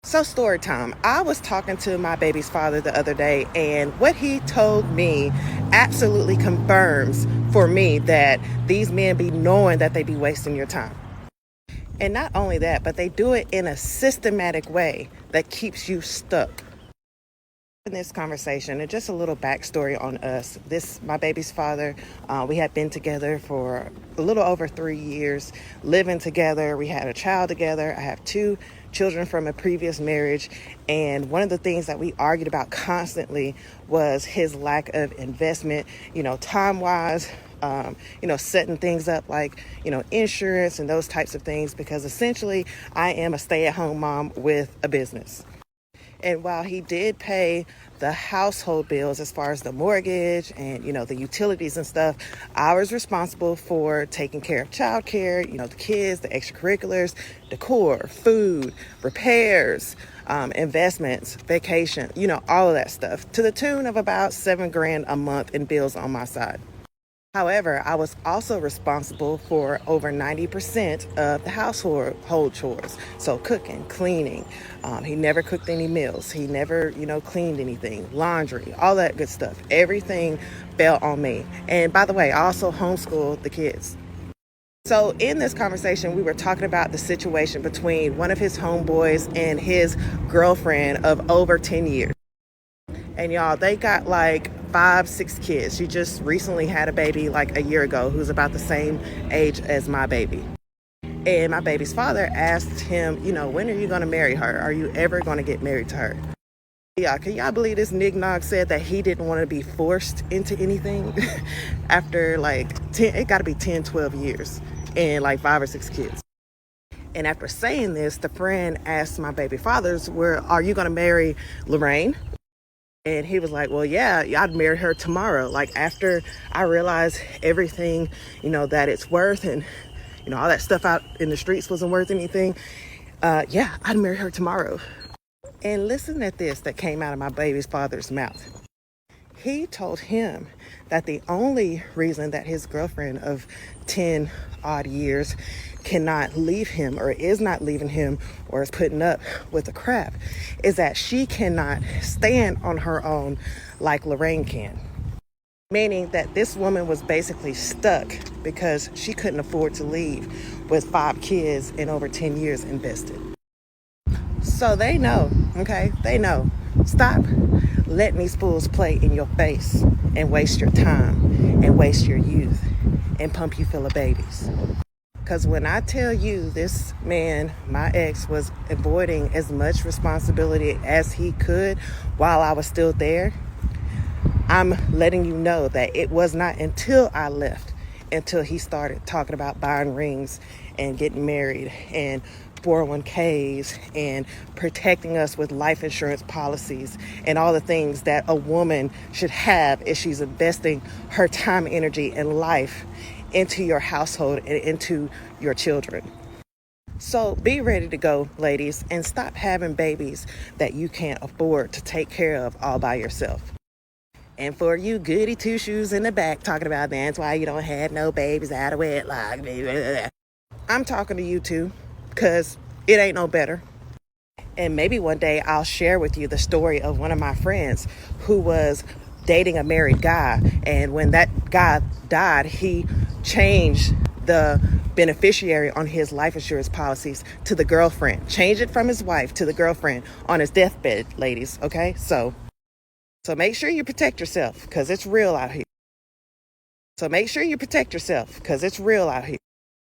So story time. I was talking to my baby's father the other day, and what he told me absolutely confirms for me that these men be knowing that they be wasting your time. And not only that, but they do it in a systematic way that keeps you stuck. In this conversation, and just a little backstory on us. My baby's father, we had been together for a little over 3 years, living together. We had a child together. I have two children from a previous marriage. And one of the things that we argued about constantly was his lack of investment, time wise. Setting things up like, insurance and those types of things, because essentially I am a stay-at-home mom with a business. And while he did pay the household bills as far as the mortgage and, the utilities and stuff, I was responsible for taking care of childcare, the kids, the extracurriculars, decor, food, repairs, investments, vacation, all of that stuff, to the tune of about $7,000 a month in bills on my side. However, I was also responsible for over 90% of the household chores. So cooking, cleaning. He never cooked any meals. He never, cleaned anything. Laundry, all that good stuff. Everything fell on me. And by the way, I also homeschooled the kids. So in this conversation, we were talking about the situation between one of his homeboys and his girlfriend of over 10 years. And y'all, they got like 5, 6 kids. She just recently had a baby like a year ago who's about the same age as my baby. And my baby's father asked him, when are you going to marry her? Are you ever going to get married to her? Yeah, can y'all believe this Nignog said that he didn't want to be forced into anything after like 10, it got to be 10, 12 years and like 5 or 6 kids. And after saying this, the friend asked my baby fathers, are you going to marry Lorraine? And he was like, well, yeah, I'd marry her tomorrow. Like after I realized everything, that it's worth, and, all that stuff out in the streets wasn't worth anything. Yeah, I'd marry her tomorrow. And listen at this that came out of my baby's father's mouth. He told him that the only reason that his girlfriend of 10 odd years cannot leave him, or is not leaving him, or is putting up with the crap, is that she cannot stand on her own like Lorraine can. Meaning that this woman was basically stuck because she couldn't afford to leave with 5 kids and over 10 years invested. So they know, okay? They know. Stop letting these fools play in your face and waste your time and waste your youth and pump you full of babies. Because when I tell you this man, my ex, was avoiding as much responsibility as he could while I was still there, I'm letting you know that it was not until I left until he started talking about buying rings and getting married and 401ks and protecting us with life insurance policies and all the things that a woman should have if she's investing her time, energy, and life into your household and into your children. So be ready to go, ladies, and stop having babies that you can't afford to take care of all by yourself. And for you goody two-shoes in the back talking about that's why you don't have no babies out of wedlock, I'm talking to you too, because it ain't no better. And maybe one day I'll share with you the story of one of my friends who was dating a married guy. And when that guy died, he changed the beneficiary on his life insurance policies to the girlfriend. Changed it from his wife to the girlfriend on his deathbed, ladies. Okay? So make sure you protect yourself because it's real out here. So make sure you protect yourself because it's real out here.